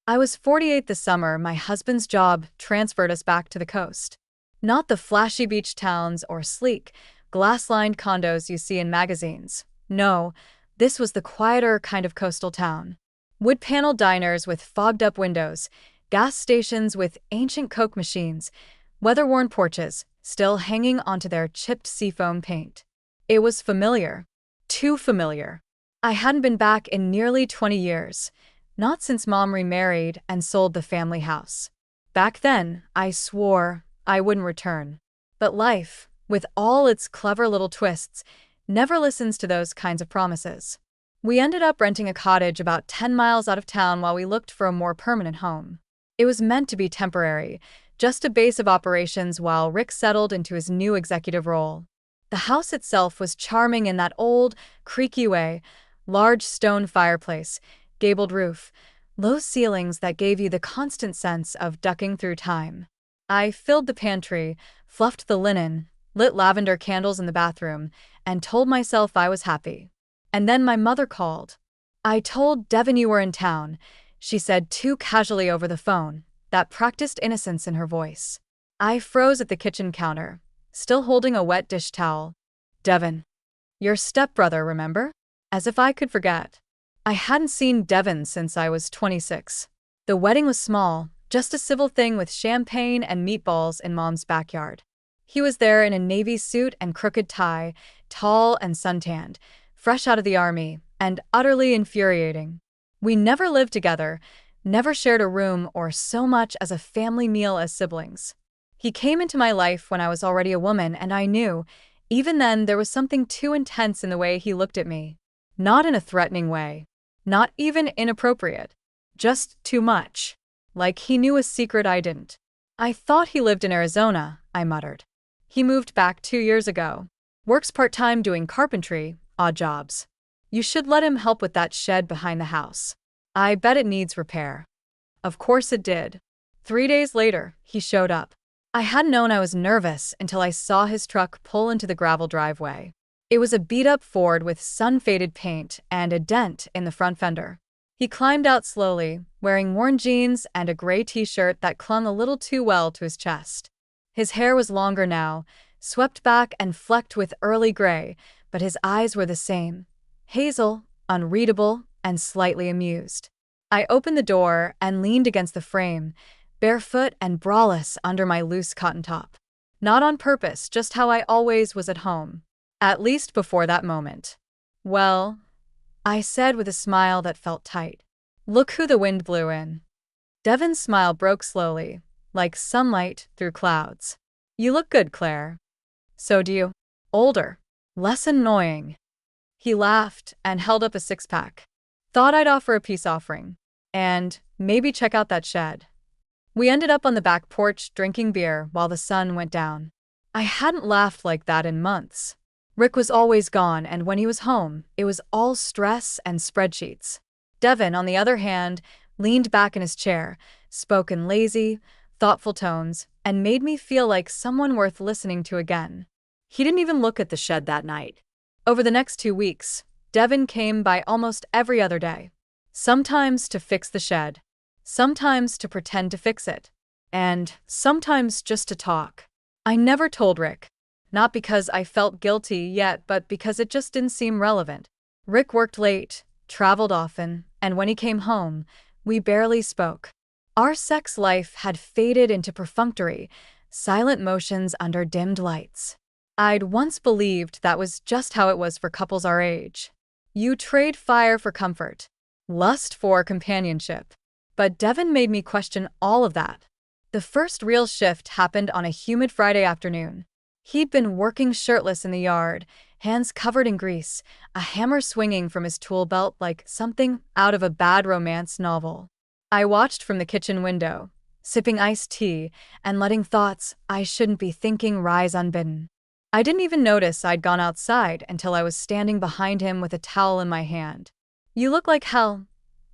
I was 48 this summer. My husband's job transferred us back to the coast. Not the flashy beach towns or sleek, glass-lined condos you see in magazines. No, this was the quieter kind of coastal town. Wood-paneled diners with fogged-up windows, gas stations with ancient Coke machines, weather-worn porches still hanging onto their chipped seafoam paint. It was familiar. Too familiar. I hadn't been back in nearly 20 years, not since Mom remarried and sold the family house. Back then, I swore I wouldn't return. But life, with all its clever little twists, never listens to those kinds of promises. We ended up renting a cottage about 10 miles out of town while we looked for a more permanent home. It was meant to be temporary, just a base of operations while Rick settled into his new executive role. The house itself was charming in that old, creaky way: large stone fireplace, gabled roof, low ceilings that gave you the constant sense of ducking through time. I filled the pantry, fluffed the linen, lit lavender candles in the bathroom, and told myself I was happy. And then my mother called. "I told Devon you were in town," she said too casually over the phone, that practiced innocence in her voice. I froze at the kitchen counter, still holding a wet dish towel. "Devon. Your stepbrother, remember?" As if I could forget. I hadn't seen Devon since I was 26. The wedding was small, just a civil thing with champagne and meatballs in Mom's backyard. He was there in a navy suit and crooked tie, tall and suntanned, fresh out of the army, and utterly infuriating. We never lived together, never shared a room or so much as a family meal as siblings. He came into my life when I was already a woman, and I knew, even then, there was something too intense in the way he looked at me. Not in a threatening way. Not even inappropriate. Just too much. Like he knew a secret I didn't. "I thought he lived in Arizona," I muttered. "He moved back 2 years ago. Works part-time doing carpentry, odd jobs. You should let him help with that shed behind the house. I bet it needs repair." Of course it did. 3 days later, he showed up. I hadn't known I was nervous until I saw his truck pull into the gravel driveway. It was a beat-up Ford with sun-faded paint and a dent in the front fender. He climbed out slowly, wearing worn jeans and a gray t-shirt that clung a little too well to his chest. His hair was longer now, swept back and flecked with early gray, but his eyes were the same: hazel, unreadable, and slightly amused. I opened the door and leaned against the frame, barefoot and braless under my loose cotton top. Not on purpose, just how I always was at home. At least before that moment. "Well," I said with a smile that felt tight. "Look who the wind blew in." Devon's smile broke slowly, like sunlight through clouds. "You look good, Claire." "So do you. Older. Less annoying." He laughed and held up a six-pack. "Thought I'd offer a peace offering. And maybe check out that shed." We ended up on the back porch drinking beer while the sun went down. I hadn't laughed like that in months. Rick was always gone, and when he was home, it was all stress and spreadsheets. Devon, on the other hand, leaned back in his chair, spoke in lazy, thoughtful tones, and made me feel like someone worth listening to again. He didn't even look at the shed that night. Over the next 2 weeks, Devon came by almost every other day. Sometimes to fix the shed, sometimes to pretend to fix it, and sometimes just to talk. I never told Rick. Not because I felt guilty yet, but because it just didn't seem relevant. Rick worked late, traveled often, and when he came home, we barely spoke. Our sex life had faded into perfunctory, silent motions under dimmed lights. I'd once believed that was just how it was for couples our age. You trade fire for comfort, lust for companionship. But Devon made me question all of that. The first real shift happened on a humid Friday afternoon. He'd been working shirtless in the yard, hands covered in grease, a hammer swinging from his tool belt like something out of a bad romance novel. I watched from the kitchen window, sipping iced tea and letting thoughts I shouldn't be thinking rise unbidden. I didn't even notice I'd gone outside until I was standing behind him with a towel in my hand. "You look like hell,"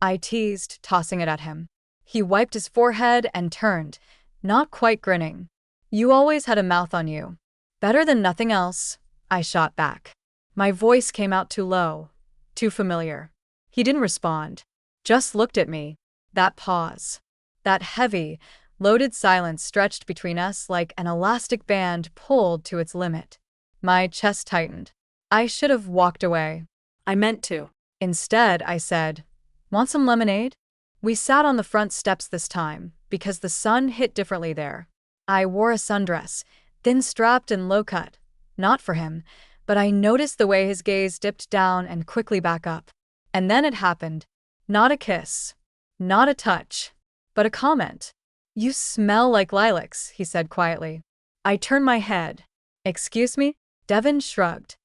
I teased, tossing it at him. He wiped his forehead and turned, not quite grinning. "You always had a mouth on you." "Better than nothing else," I shot back. My voice came out too low, too familiar. He didn't respond, just looked at me. That pause. That heavy, loaded silence stretched between us like an elastic band pulled to its limit. My chest tightened. I should have walked away. I meant to. Instead, I said, "Want some lemonade?" We sat on the front steps this time, because the sun hit differently there. I wore a sundress, thin-strapped and low-cut. Not for him, but I noticed the way his gaze dipped down and quickly back up. And then it happened. Not a kiss. Not a touch. But a comment. "You smell like lilacs," he said quietly. I turned my head. "Excuse me?" Devon shrugged.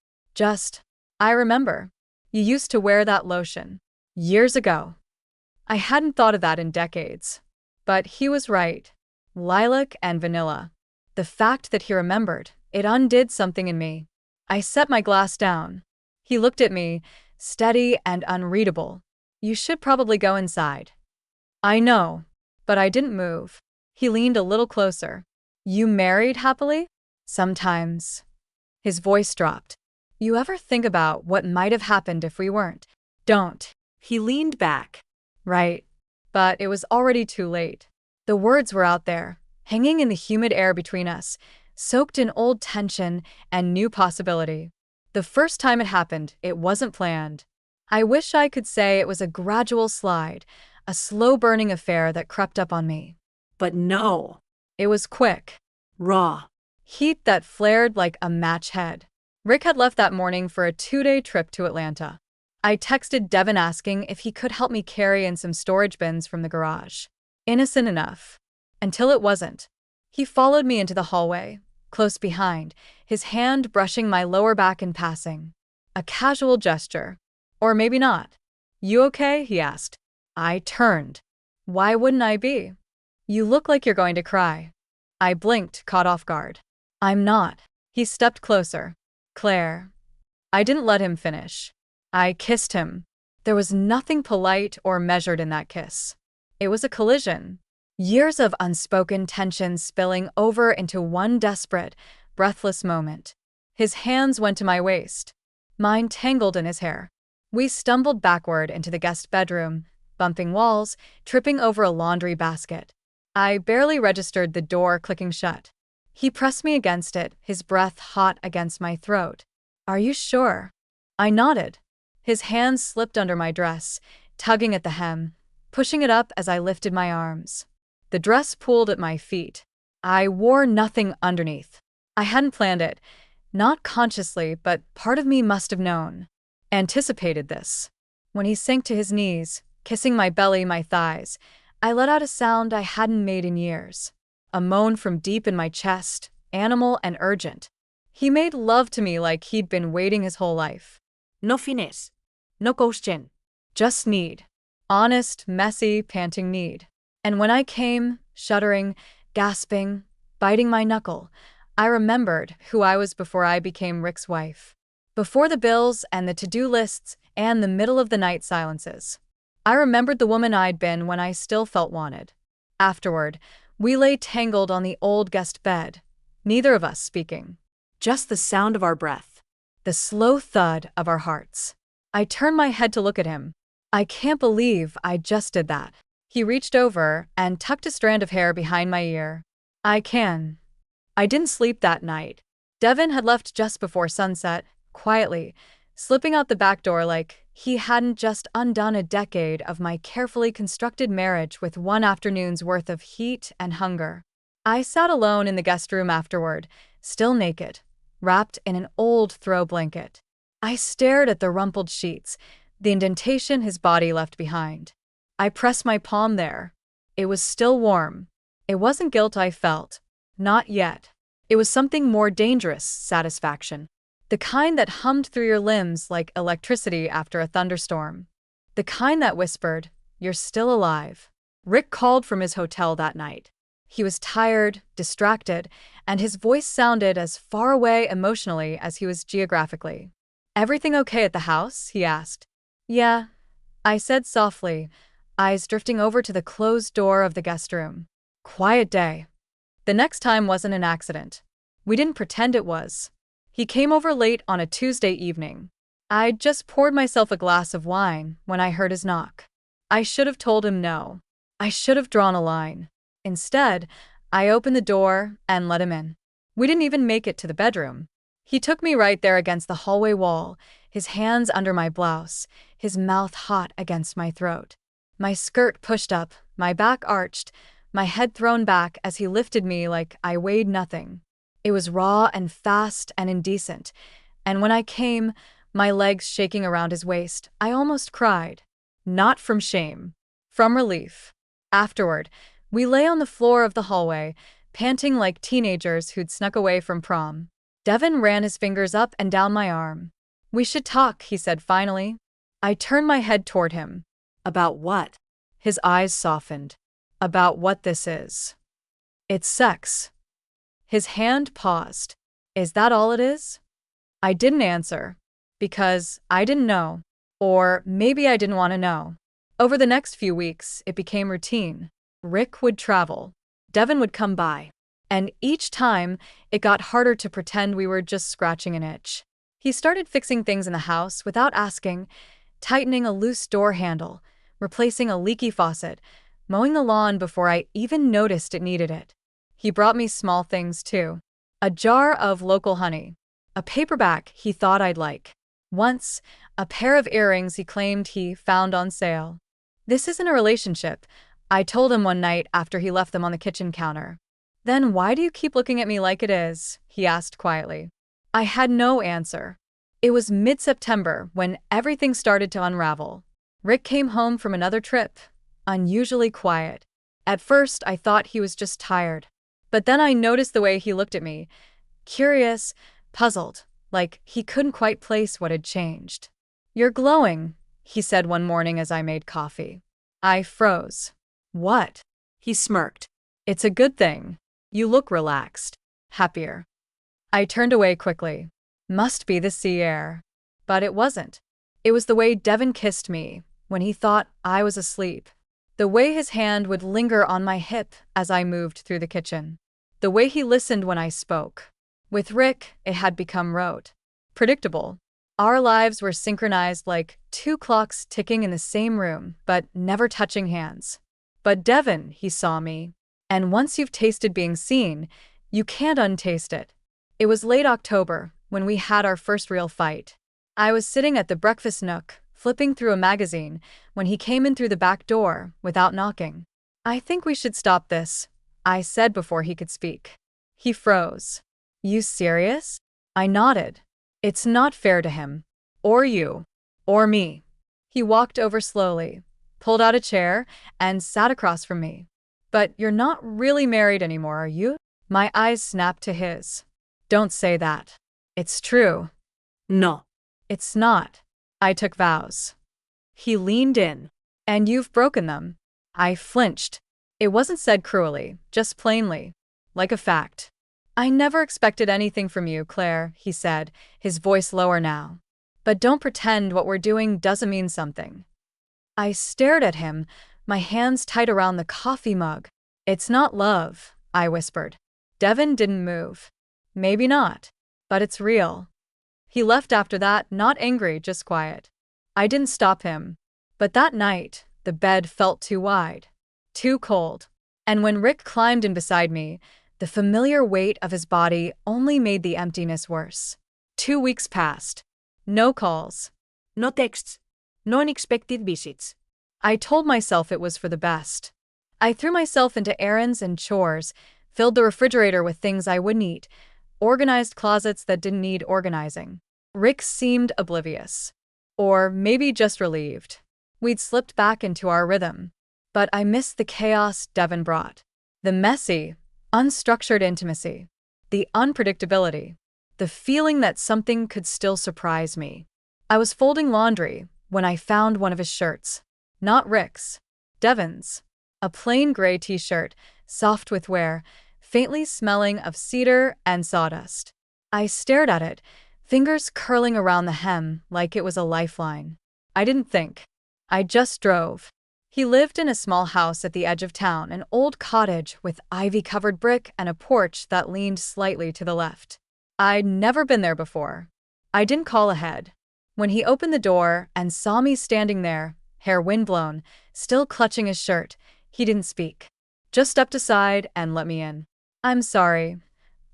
I remember. You used to wear that lotion. Years ago." I hadn't thought of that in decades. But he was right. Lilac and vanilla. The fact that he remembered, it undid something in me. I set my glass down. He looked at me, steady and unreadable. "You should probably go inside." I know, but I didn't move. He leaned a little closer. "You married happily?" "Sometimes." His voice dropped. "You ever think about what might have happened if we weren't?" "Don't." He leaned back. Right. But it was already too late. The words were out there, hanging in the humid air between us, soaked in old tension and new possibility. The first time it happened, it wasn't planned. I wish I could say it was a gradual slide, a slow-burning affair that crept up on me. But no. It was quick. Raw. Heat that flared like a match head. Rick had left that morning for a 2-day trip to Atlanta. I texted Devon asking if he could help me carry in some storage bins from the garage. Innocent enough. Until it wasn't. He followed me into the hallway, close behind, his hand brushing my lower back in passing. A casual gesture. Or maybe not. "You okay?" he asked. I turned. "Why wouldn't I be?" "You look like you're going to cry." I blinked, caught off guard. "I'm not." He stepped closer. "Claire." I didn't let him finish. I kissed him. There was nothing polite or measured in that kiss. It was a collision. Years of unspoken tension spilling over into one desperate, breathless moment. His hands went to my waist. Mine tangled in his hair. We stumbled backward into the guest bedroom, bumping walls, tripping over a laundry basket. I barely registered the door clicking shut. He pressed me against it, his breath hot against my throat. "Are you sure?" I nodded. His hands slipped under my dress, tugging at the hem, pushing it up as I lifted my arms. The dress pulled at my feet. I wore nothing underneath. I hadn't planned it, not consciously, but part of me must have known. Anticipated this. When he sank to his knees, kissing my belly, my thighs, I let out a sound I hadn't made in years. A moan from deep in my chest, animal and urgent. He made love to me like he'd been waiting his whole life. No finesse. No question. Just need. Honest, messy, panting need. And when I came, shuddering, gasping, biting my knuckle, I remembered who I was before I became Rick's wife. Before the bills and the to-do lists and the middle-of-the-night silences. I remembered the woman I'd been when I still felt wanted. Afterward, we lay tangled on the old guest bed, neither of us speaking. Just the sound of our breath. The slow thud of our hearts. I turned my head to look at him. I can't believe I just did that. He reached over and tucked a strand of hair behind my ear. I didn't sleep that night. Devon had left just before sunset, quietly, slipping out the back door like he hadn't just undone a decade of my carefully constructed marriage with one afternoon's worth of heat and hunger. I sat alone in the guest room afterward, still naked, wrapped in an old throw blanket. I stared at the rumpled sheets, the indentation his body left behind. I pressed my palm there. It was still warm. It wasn't guilt I felt. Not yet. It was something more dangerous, satisfaction. The kind that hummed through your limbs like electricity after a thunderstorm. The kind that whispered, "You're still alive." Rick called from his hotel that night. He was tired, distracted, and his voice sounded as far away emotionally as he was geographically. "Everything okay at the house?" he asked. "Yeah," I said softly, eyes drifting over to the closed door of the guest room. Quiet day. The next time wasn't an accident. We didn't pretend it was. He came over late on a Tuesday evening. I'd just poured myself a glass of wine when I heard his knock. I should have told him no. I should have drawn a line. Instead, I opened the door and let him in. We didn't even make it to the bedroom. He took me right there against the hallway wall, his hands under my blouse, his mouth hot against my throat. My skirt pushed up, my back arched, my head thrown back as he lifted me like I weighed nothing. It was raw and fast and indecent, and when I came, my legs shaking around his waist, I almost cried. Not from shame, from relief. Afterward, we lay on the floor of the hallway, panting like teenagers who'd snuck away from prom. Devon ran his fingers up and down my arm. "We should talk," he said finally. I turned my head toward him. About what? His eyes softened. "About what this is. It's sex." His hand paused. "Is that all it is?" I didn't answer. Because I didn't know. Or maybe I didn't want to know. Over the next few weeks, it became routine. Rick would travel. Devon would come by. And each time, it got harder to pretend we were just scratching an itch. He started fixing things in the house without asking, tightening a loose door handle, replacing a leaky faucet, mowing the lawn before I even noticed it needed it. He brought me small things too. A jar of local honey. A paperback he thought I'd like. Once, a pair of earrings he claimed he found on sale. "This isn't a relationship," I told him one night after he left them on the kitchen counter. "Then why do you keep looking at me like it is?" he asked quietly. I had no answer. It was mid-September when everything started to unravel. Rick came home from another trip, unusually quiet. At first, I thought he was just tired. But then I noticed the way he looked at me, curious, puzzled, like he couldn't quite place what had changed. "You're glowing," he said one morning as I made coffee. I froze. "What?" He smirked. "It's a good thing. You look relaxed. Happier." I turned away quickly. Must be the sea air. But it wasn't. It was the way Devon kissed me when he thought I was asleep. The way his hand would linger on my hip as I moved through the kitchen. The way he listened when I spoke. With Rick, it had become rote. Predictable. Our lives were synchronized like two clocks ticking in the same room, but never touching hands. But Devon, he saw me. And once you've tasted being seen, you can't untaste it. It was late October when we had our first real fight. I was sitting at the breakfast nook, flipping through a magazine, when he came in through the back door without knocking. "I think we should stop this," I said before he could speak. He froze. "You serious?" I nodded. "It's not fair to him. Or you. Or me." He walked over slowly, pulled out a chair, and sat across from me. "But you're not really married anymore, are you?" My eyes snapped to his. "Don't say that. It's true." No. "It's not. I took vows." He leaned in. "And you've broken them." I flinched. It wasn't said cruelly, just plainly. Like a fact. "I never expected anything from you, Claire," he said, his voice lower now. "But don't pretend what we're doing doesn't mean something." I stared at him, my hands tight around the coffee mug. "It's not love," I whispered. Devon didn't move. "Maybe not. But it's real." He left after that, not angry, just quiet. I didn't stop him. But that night, the bed felt too wide. Too cold. And when Rick climbed in beside me, the familiar weight of his body only made the emptiness worse. 2 weeks passed. No calls. No texts. No unexpected visits. I told myself it was for the best. I threw myself into errands and chores, filled the refrigerator with things I wouldn't eat, organized closets that didn't need organizing. Rick seemed oblivious. Or maybe just relieved. We'd slipped back into our rhythm. But I missed the chaos Devon brought. The messy, unstructured intimacy. The unpredictability. The feeling that something could still surprise me. I was folding laundry when I found one of his shirts. Not Rick's. Devon's. A plain gray t-shirt, soft with wear, faintly smelling of cedar and sawdust. I stared at it, fingers curling around the hem like it was a lifeline. I didn't think. I just drove. He lived in a small house at the edge of town, an old cottage with ivy-covered brick and a porch that leaned slightly to the left. I'd never been there before. I didn't call ahead. When he opened the door and saw me standing there, hair windblown, still clutching his shirt, He didn't speak. Just stepped aside and let me in. I'm sorry,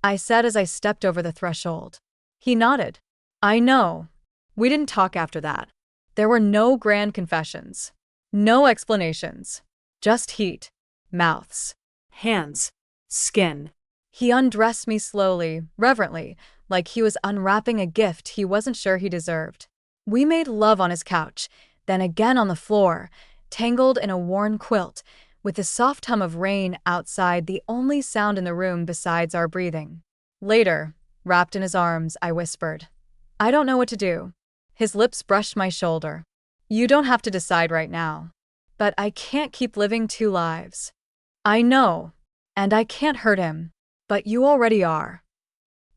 I said as I stepped over the threshold. He nodded. I know. We didn't talk after that. There were no grand confessions. No explanations. Just heat. Mouths. Hands. Skin. He undressed me slowly, reverently, like he was unwrapping a gift he wasn't sure he deserved. We made love on his couch, then again on the floor, tangled in a worn quilt, with the soft hum of rain outside the only sound in the room besides our breathing. Later, wrapped in his arms, I whispered, I don't know what to do. His lips brushed my shoulder. You don't have to decide right now. But I can't keep living two lives. I know. And I can't hurt him. But you already are.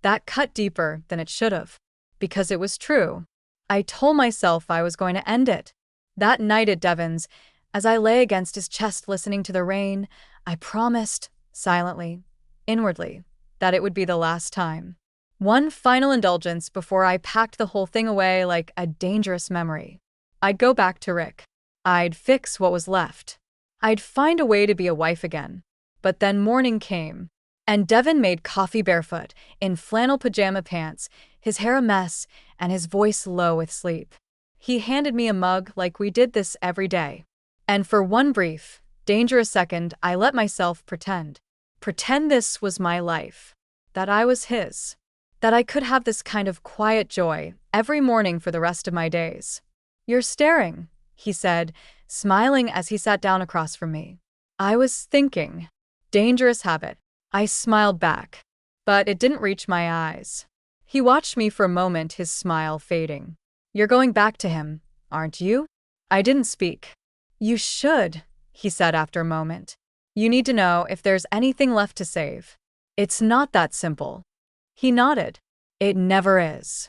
That cut deeper than it should have. Because it was true. I told myself I was going to end it. That night at Devon's, as I lay against his chest listening to the rain, I promised, silently, inwardly, that it would be the last time. One final indulgence before I packed the whole thing away like a dangerous memory. I'd go back to Rick. I'd fix what was left. I'd find a way to be a wife again. But then morning came, and Devon made coffee barefoot, in flannel pajama pants, his hair a mess, and his voice low with sleep. He handed me a mug like we did this every day. And for one brief, dangerous second, I let myself pretend. Pretend this was my life. That I was his. That I could have this kind of quiet joy every morning for the rest of my days. You're staring, he said, smiling as he sat down across from me. I was thinking. Dangerous habit. I smiled back. But it didn't reach my eyes. He watched me for a moment, his smile fading. You're going back to him, aren't you? I didn't speak. You should, he said after a moment. You need to know if there's anything left to save. It's not that simple. He nodded. It never is.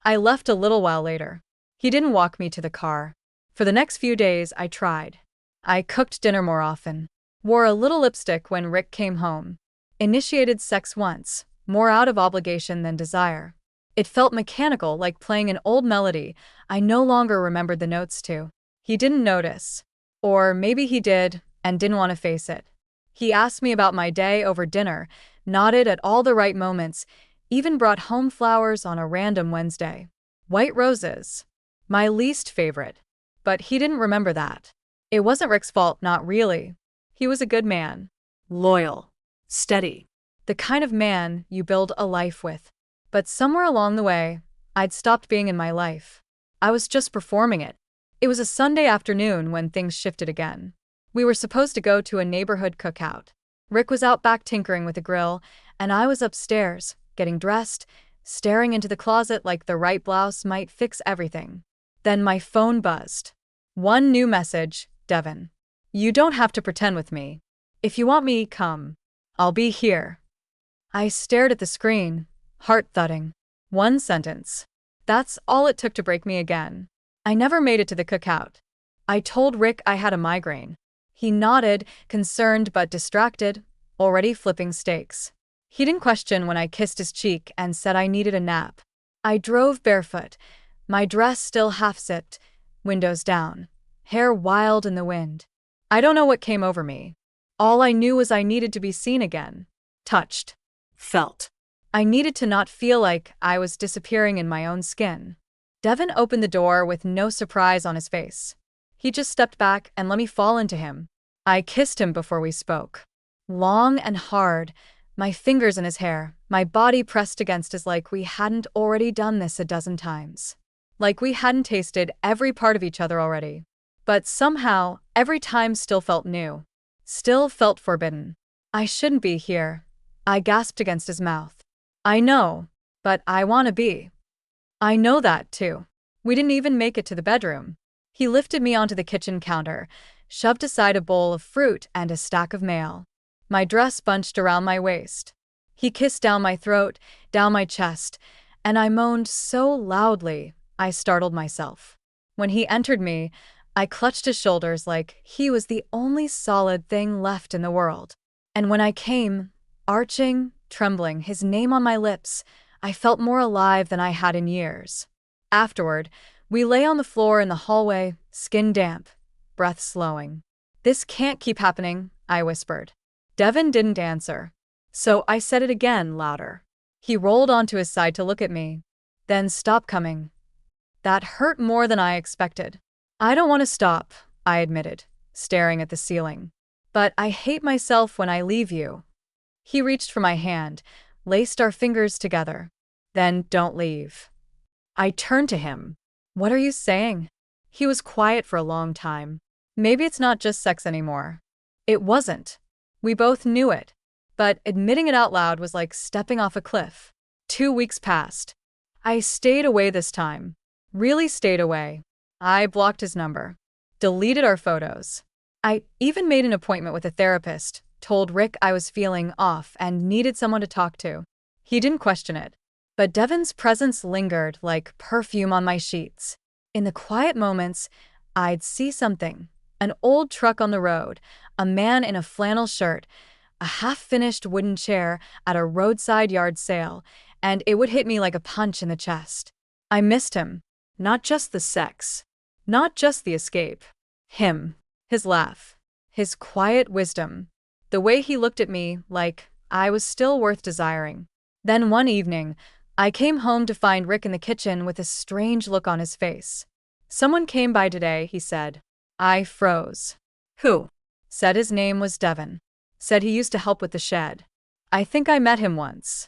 I left a little while later. He didn't walk me to the car. For the next few days, I tried. I cooked dinner more often. Wore a little lipstick when Rick came home. Initiated sex once, more out of obligation than desire. It felt mechanical, like playing an old melody I no longer remembered the notes to. He didn't notice. Or maybe he did, and didn't want to face it. He asked me about my day over dinner, nodded at all the right moments, even brought home flowers on a random Wednesday. White roses. My least favorite. But he didn't remember that. It wasn't Rick's fault, not really. He was a good man. Loyal. Steady. The kind of man you build a life with. But somewhere along the way, I'd stopped being in my life. I was just performing it. It was a Sunday afternoon when things shifted again. We were supposed to go to a neighborhood cookout. Rick was out back tinkering with the grill, and I was upstairs, getting dressed, staring into the closet like the right blouse might fix everything. Then my phone buzzed. One new message, Devon. You don't have to pretend with me. If you want me, come. I'll be here. I stared at the screen, heart thudding. One sentence. That's all it took to break me again. I never made it to the cookout. I told Rick I had a migraine. He nodded, concerned but distracted, already flipping steaks. He didn't question when I kissed his cheek and said I needed a nap. I drove barefoot, my dress still half-zipped, windows down, hair wild in the wind. I don't know what came over me. All I knew was I needed to be seen again. Touched. Felt. I needed to not feel like I was disappearing in my own skin. Devon opened the door with no surprise on his face. He just stepped back and let me fall into him. I kissed him before we spoke. Long and hard, my fingers in his hair, my body pressed against his like we hadn't already done this a dozen times. Like we hadn't tasted every part of each other already. But somehow, every time still felt new. Still felt forbidden. I shouldn't be here. I gasped against his mouth. I know, but I want to be. I know that, too. We didn't even make it to the bedroom. He lifted me onto the kitchen counter, shoved aside a bowl of fruit and a stack of mail. My dress bunched around my waist. He kissed down my throat, down my chest, and I moaned so loudly, I startled myself. When he entered me, I clutched his shoulders like he was the only solid thing left in the world. And when I came, arching, trembling, his name on my lips, I felt more alive than I had in years. Afterward, we lay on the floor in the hallway, skin damp, breath slowing. "This can't keep happening," I whispered. Devon didn't answer. So I said it again, louder. He rolled onto his side to look at me, then stopped coming. That hurt more than I expected. "I don't want to stop," I admitted, staring at the ceiling. "But I hate myself when I leave you." He reached for my hand, laced our fingers together. "Then don't leave." I turned to him. "What are you saying?" He was quiet for a long time. "Maybe it's not just sex anymore." It wasn't. We both knew it. But admitting it out loud was like stepping off a cliff. 2 weeks passed. I stayed away this time. Really stayed away. I blocked his number. Deleted our photos. I even made an appointment with a therapist, told Rick I was feeling off and needed someone to talk to. He didn't question it. But Devon's presence lingered like perfume on my sheets. In the quiet moments, I'd see something. An old truck on the road, a man in a flannel shirt, a half-finished wooden chair at a roadside yard sale, and it would hit me like a punch in the chest. I missed him. Not just the sex. Not just the escape. Him. His laugh. His quiet wisdom. The way he looked at me like I was still worth desiring. Then one evening, I came home to find Rick in the kitchen with a strange look on his face. "Someone came by today," he said. I froze. Who? Said his name was Devon. Said he used to help with the shed. I think I met him once.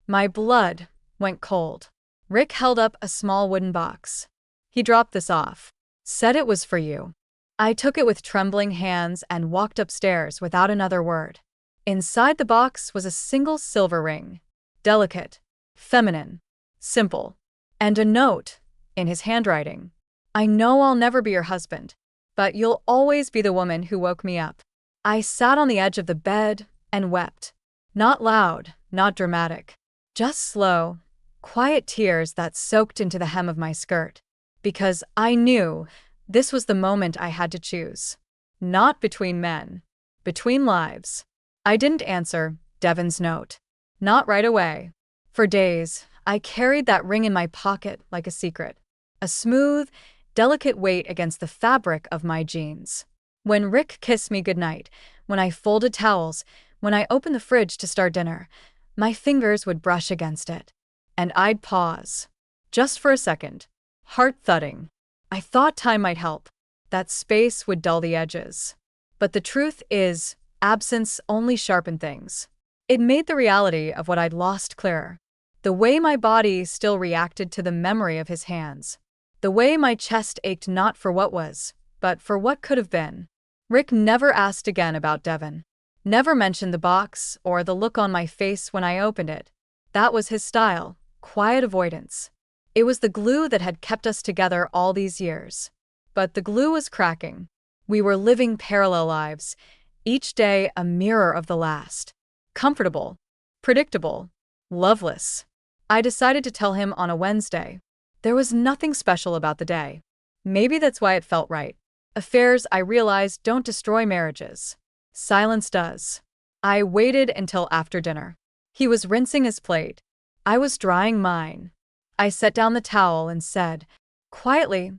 My blood went cold. Rick held up a small wooden box. "He dropped this off. Said it was for you." I took it with trembling hands and walked upstairs without another word. Inside the box was a single silver ring. Delicate, feminine, simple. And a note, in his handwriting. "I know I'll never be your husband, but you'll always be the woman who woke me up." I sat on the edge of the bed and wept. Not loud, not dramatic. Just slow, quiet tears that soaked into the hem of my skirt. Because I knew this was the moment I had to choose. Not between men. Between lives. I didn't answer Devon's note. Not right away. For days, I carried that ring in my pocket like a secret. A smooth, delicate weight against the fabric of my jeans. When Rick kissed me goodnight, when I folded towels, when I opened the fridge to start dinner, my fingers would brush against it. And I'd pause. Just for a second. Heart thudding. I thought time might help. That space would dull the edges. But the truth is, absence only sharpened things. It made the reality of what I'd lost clearer. The way my body still reacted to the memory of his hands. The way my chest ached not for what was, but for what could have been. Rick never asked again about Devon. Never mentioned the box or the look on my face when I opened it. That was his style, quiet avoidance. It was the glue that had kept us together all these years. But the glue was cracking. We were living parallel lives, each day a mirror of the last. Comfortable, predictable, loveless. I decided to tell him on a Wednesday. There was nothing special about the day. Maybe that's why it felt right. Affairs, I realized, don't destroy marriages. Silence does. I waited until after dinner. He was rinsing his plate. I was drying mine. I set down the towel and said, quietly,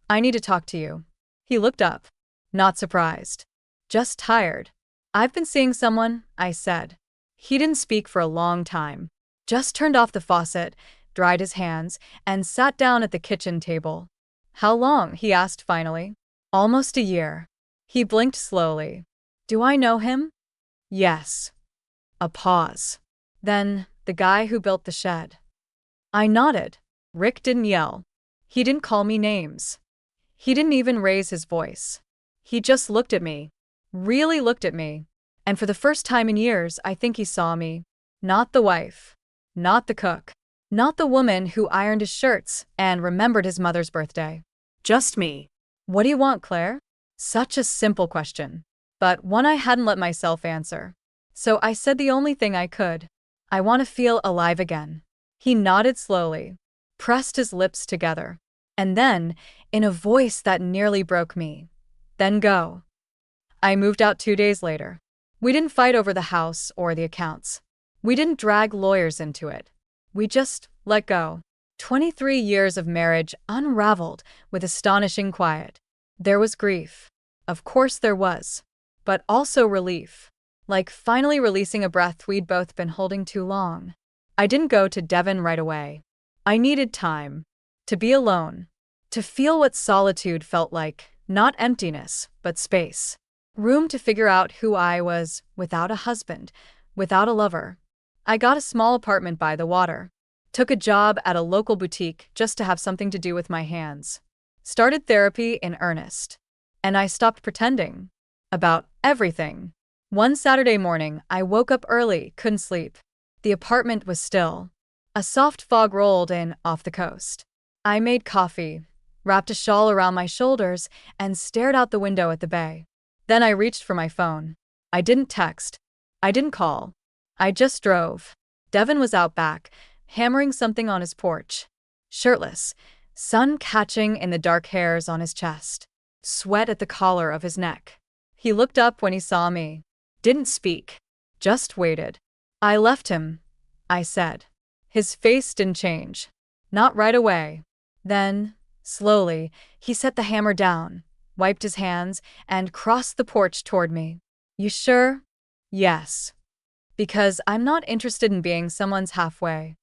"I need to talk to you." He looked up. Not surprised. Just tired. "I've been seeing someone," I said. He didn't speak for a long time. Just turned off the faucet, dried his hands, and sat down at the kitchen table. "How long?" he asked finally. "Almost a year." He blinked slowly. "Do I know him?" "Yes." A pause. "Then, the guy who built the shed." I nodded. Rick didn't yell. He didn't call me names. He didn't even raise his voice. He just looked at me. Really looked at me. And for the first time in years, I think he saw me. Not the wife. Not the cook. Not the woman who ironed his shirts and remembered his mother's birthday. Just me. "What do you want, Claire?" Such a simple question, but one I hadn't let myself answer. So I said the only thing I could. "I want to feel alive again." He nodded slowly, pressed his lips together, and then, in a voice that nearly broke me, "Then go." I moved out 2 days later. We didn't fight over the house or the accounts. We didn't drag lawyers into it. We just let go. 23 years of marriage unraveled with astonishing quiet. There was grief. Of course there was. But also relief. Like finally releasing a breath we'd both been holding too long. I didn't go to Devon right away. I needed time. To be alone. To feel what solitude felt like, not emptiness, but space. Room to figure out who I was without a husband, without a lover. I got a small apartment by the water. Took a job at a local boutique just to have something to do with my hands. Started therapy in earnest. And I stopped pretending. About everything. One Saturday morning, I woke up early, couldn't sleep. The apartment was still. A soft fog rolled in off the coast. I made coffee, wrapped a shawl around my shoulders, and stared out the window at the bay. Then I reached for my phone. I didn't text. I didn't call. I just drove. Devon was out back, hammering something on his porch. Shirtless, sun catching in the dark hairs on his chest. Sweat at the collar of his neck. He looked up when he saw me. Didn't speak. Just waited. I left him, I said. His face didn't change. Not right away. Then, slowly, he set the hammer down, wiped his hands, and crossed the porch toward me. You sure? Yes. Because I'm not interested in being someone's halfway.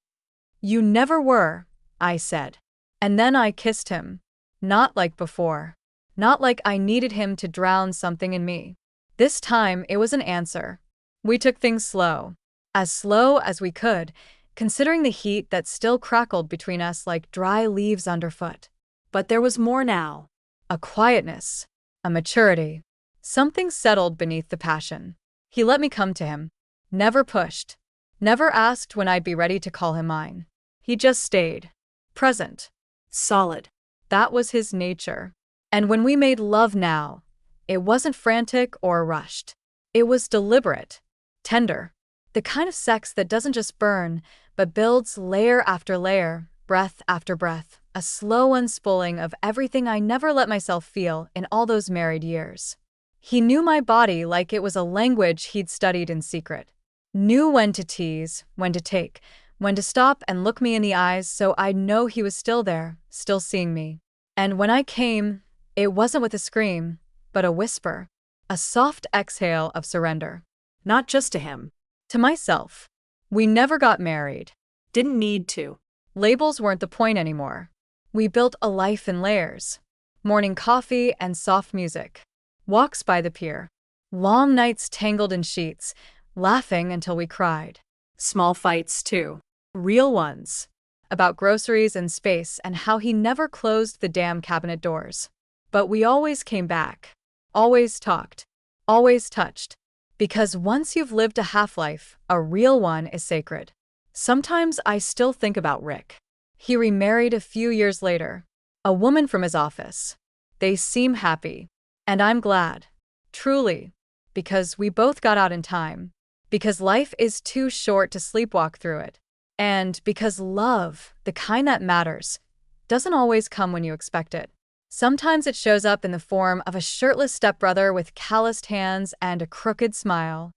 You never were, I said. And then I kissed him. Not like before. Not like I needed him to drown something in me. This time it was an answer. We took things slow. As slow as we could, considering the heat that still crackled between us like dry leaves underfoot. But there was more now. A quietness. A maturity. Something settled beneath the passion. He let me come to him. Never pushed. Never asked when I'd be ready to call him mine. He just stayed. Present. Solid. That was his nature. And when we made love now, it wasn't frantic or rushed. It was deliberate. Tender. The kind of sex that doesn't just burn, but builds layer after layer, breath after breath, a slow unspooling of everything I never let myself feel in all those married years. He knew my body like it was a language he'd studied in secret. Knew when to tease, when to take, when to stop and look me in the eyes so I'd know he was still there, still seeing me. And when I came, it wasn't with a scream, but a whisper. A soft exhale of surrender. Not just to him. To myself. We never got married. Didn't need to. Labels weren't the point anymore. We built a life in layers. Morning coffee and soft music. Walks by the pier. Long nights tangled in sheets, laughing until we cried. Small fights, too. Real ones. About groceries and space and how he never closed the damn cabinet doors. But we always came back. Always talked. Always touched. Because once you've lived a half-life, a real one is sacred. Sometimes I still think about Rick. He remarried a few years later. A woman from his office. They seem happy. And I'm glad. Truly. Because we both got out in time. Because life is too short to sleepwalk through it. And because love, the kind that matters, doesn't always come when you expect it. Sometimes it shows up in the form of a shirtless stepbrother with calloused hands and a crooked smile.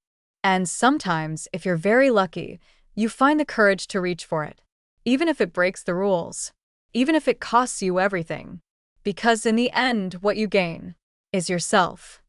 And sometimes, if you're very lucky, you find the courage to reach for it. Even if it breaks the rules. Even if it costs you everything. Because in the end, what you gain is yourself.